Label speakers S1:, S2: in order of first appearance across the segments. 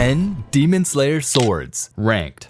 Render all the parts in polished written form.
S1: 10 Demon Slayer Swords, Ranked.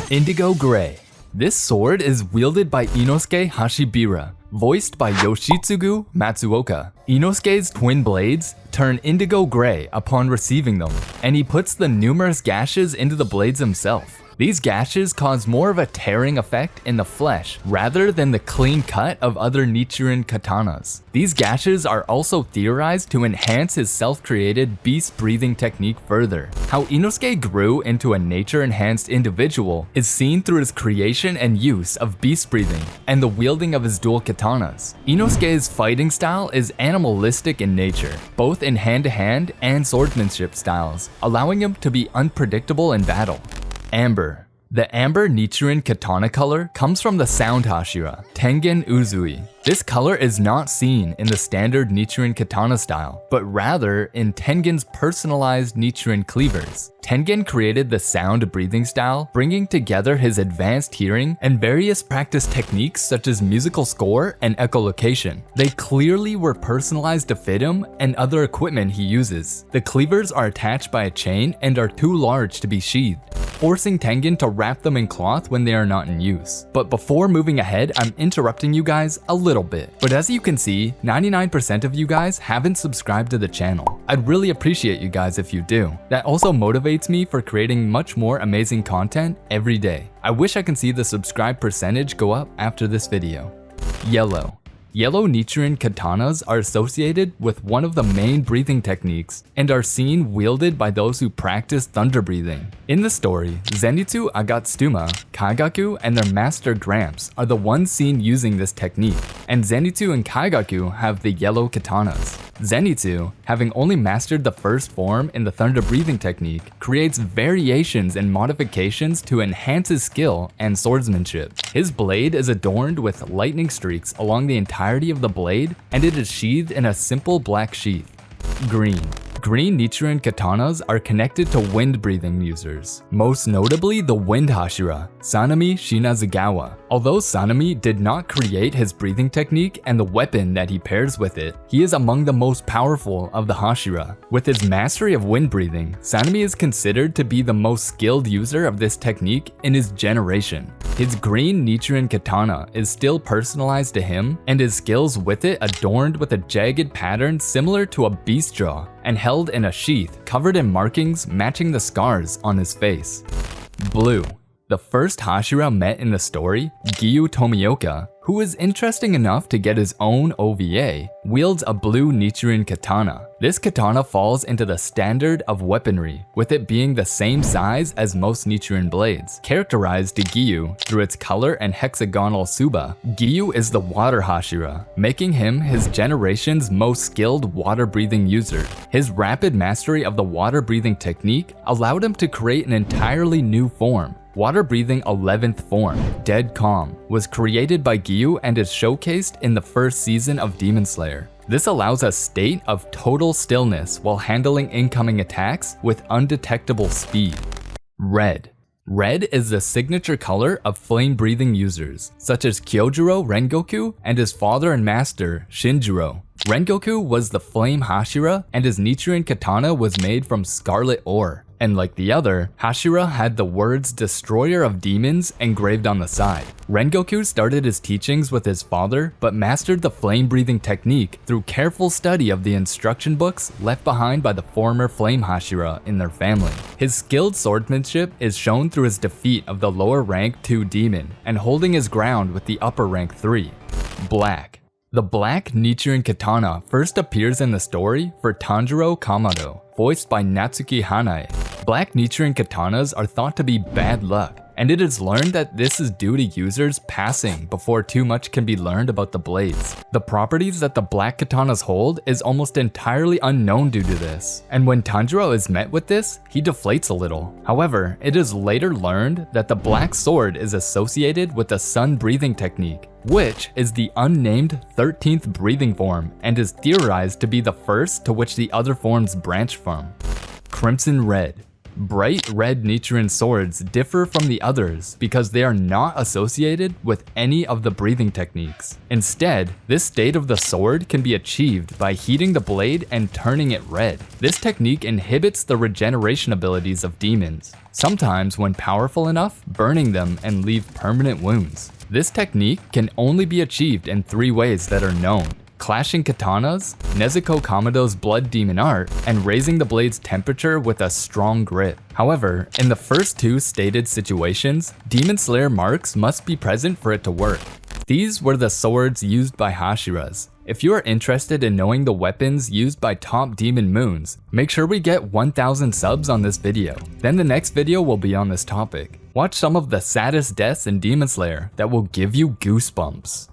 S1: Indigo Gray. This sword is wielded by Inosuke Hashibira, voiced by Yoshitsugu Matsuoka. Inosuke's twin blades turn indigo gray upon receiving them, and he puts the numerous gashes into the blades himself. These gashes cause more of a tearing effect in the flesh rather than the clean cut of other Nichiren katanas. These gashes are also theorized to enhance his self-created beast breathing technique further. How Inosuke grew into a nature-enhanced individual is seen through his creation and use of beast breathing and the wielding of his dual katanas. Inosuke's fighting style is animalistic in nature, both in hand-to-hand and swordsmanship styles, allowing him to be unpredictable in battle. Amber. The amber Nichiren katana color comes from the sound hashira, Tengen Uzui. This color is not seen in the standard Nichiren katana style, but rather in Tengen's personalized Nichiren cleavers. Tengen created the sound breathing style, bringing together his advanced hearing and various practice techniques such as musical score and echolocation. They clearly were personalized to fit him and other equipment he uses. The cleavers are attached by a chain and are too large to be sheathed, forcing Tengen to wrap them in cloth when they are not in use. But before moving ahead, I'm interrupting you guys a little bit. But as you can see, 99% of you guys haven't subscribed to the channel. I'd really appreciate you guys if you do. That also motivates me for creating much more amazing content every day. I wish I can see the subscribe percentage go up after this video. Yellow. Yellow Nichiren katanas are associated with one of the main breathing techniques and are seen wielded by those who practice thunder breathing. In the story, Zenitsu Agatsuma, Kaigaku, and their master Gramps are the ones seen using this technique, and Zenitsu and Kaigaku have the yellow katanas. Zenitsu, having only mastered the first form in the thunder breathing technique, creates variations and modifications to enhance his skill and swordsmanship. His blade is adorned with lightning streaks along the entirety of the blade, and it is sheathed in a simple black sheath. Green. Green Nichiren katanas are connected to wind-breathing users, most notably the wind hashira, Sanemi Shinazugawa. Although Sanemi did not create his breathing technique and the weapon that he pairs with it, he is among the most powerful of the hashira. With his mastery of wind breathing, Sanemi is considered to be the most skilled user of this technique in his generation. His green Nichiren katana is still personalized to him, and his skills with it adorned with a jagged pattern similar to a beast jaw and held in a sheath covered in markings matching the scars on his face. Blue. The first hashira met in the story, Giyu Tomioka, who is interesting enough to get his own OVA, wields a blue Nichiren katana. This katana falls into the standard of weaponry, with it being the same size as most Nichiren blades. Characterized to Giyu through its color and hexagonal tsuba, Giyu is the water hashira, making him his generation's most skilled water-breathing user. His rapid mastery of the water-breathing technique allowed him to create an entirely new form. Water-breathing 11th form, Dead Calm, was created by Giyu and is showcased in the first season of Demon Slayer. This allows a state of total stillness while handling incoming attacks with undetectable speed. Red. Red is the signature color of flame-breathing users, such as Kyojuro Rengoku and his father and master, Shinjiro. Rengoku was the flame hashira, and his Nichiren katana was made from scarlet ore. And like the other, hashira had the words Destroyer of Demons engraved on the side. Rengoku started his teachings with his father, but mastered the flame-breathing technique through careful study of the instruction books left behind by the former flame hashira in their family. His skilled swordsmanship is shown through his defeat of the lower rank 2 demon and holding his ground with the upper rank 3. Black. The black Nichiren katana first appears in the story for Tanjiro Kamado, voiced by Natsuki Hanae. Black Nichiren katanas are thought to be bad luck, and it is learned that this is due to users passing before too much can be learned about the blades. The properties that the black katanas hold is almost entirely unknown due to this, and when Tanjiro is met with this, he deflates a little. However, it is later learned that the black sword is associated with the sun breathing technique, which is the unnamed 13th breathing form and is theorized to be the first to which the other forms branch from. Crimson Red. bright red Nichiren swords differ from the others because they are not associated with any of the breathing techniques. Instead, this state of the sword can be achieved by heating the blade and turning it red. This technique inhibits the regeneration abilities of demons, sometimes when powerful enough, burning them and leave permanent wounds. This technique can only be achieved in 3 ways that are known: clashing katanas, Nezuko Kamado's blood demon art, and raising the blade's temperature with a strong grip. However, in the first 2 stated situations, Demon Slayer marks must be present for it to work. These were the swords used by Hashiras. If you are interested in knowing the weapons used by top demon moons, make sure we get 1,000 subs on this video. Then the next video will be on this topic. Watch some of the saddest deaths in Demon Slayer that will give you goosebumps.